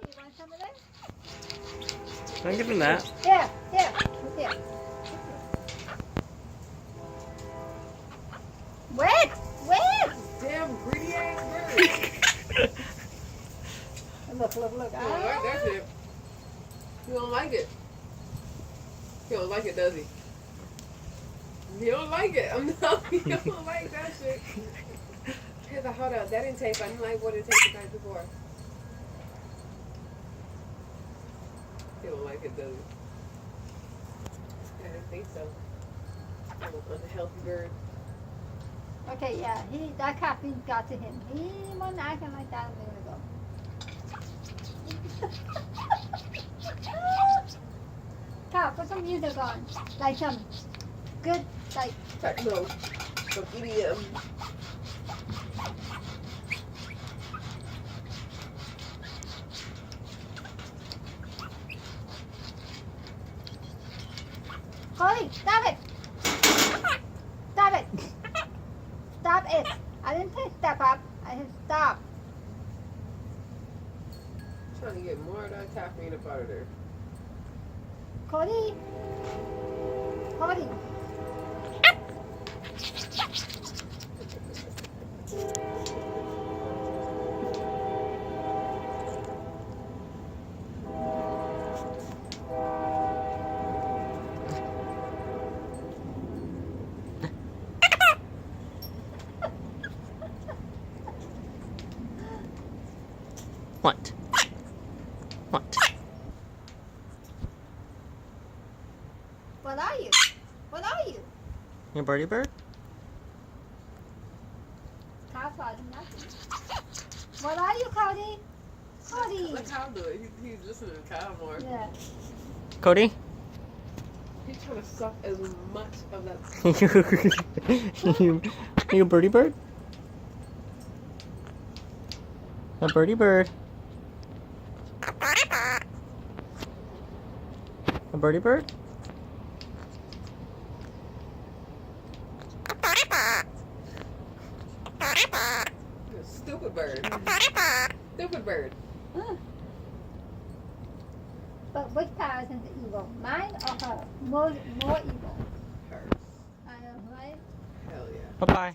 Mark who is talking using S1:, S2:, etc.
S1: You want some of this?
S2: Don't give him that.
S1: Here. Wait!
S3: Damn greedy ass bird.
S1: Look.
S3: You don't like that shit. You don't like it. He don't like it, does he? He don't like it. I'm not. He don't like that shit. He's like, hold up, that didn't taste. I didn't like what it tasted like before. He don't like it, does he? I didn't think so. Little unhealthy bird.
S1: Okay, yeah, that caffeine got to him. He wasn't acting like that a minute ago. Cal, put some music on. Like some good, like...
S3: Techno. Some EDM.
S1: Cody, stop it! Stop it! Stop it! I didn't say step up. I said stop.
S3: Trying to get more of that caffeine up out of there.
S1: Cody!
S2: What?
S1: What are you? What are you?
S2: You a birdie bird?
S1: Cal saw nothing. What are you, Cody? Cody!
S3: Let Kyle do it. He's listening to Kyle more.
S1: Yeah.
S2: Cody?
S3: He's trying to suck as much of that.
S2: you a birdie bird? A birdie bird? A birdie bird?
S3: You're a stupid bird. Stupid bird.
S1: But which person is evil? Mine or her? More evil.
S3: Hers.
S1: I know, right?
S3: Hell yeah.
S2: Bye-bye.